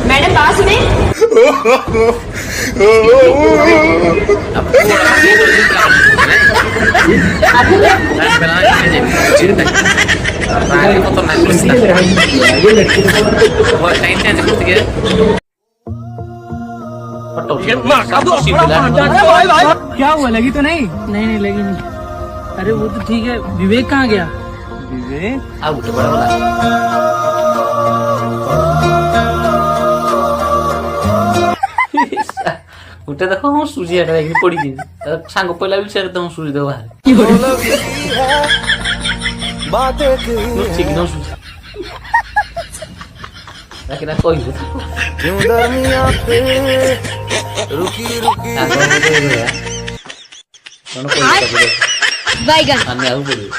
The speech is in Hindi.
मैडम बात सुने। क्या हुआ, लगी तो नहीं? नहीं लगी नहीं। अरे वो तो ठीक है, विवेक कहाँ गया? विवेक उठे देखो हम सुजी हटा देखी पड़ी जी सांग पहिला भी सेरे तो सुजी दो बाहर ठीक न सुजी राखिना कोई क्यों दरमिया पे रुकी बैगन अन्य आउ पड़ी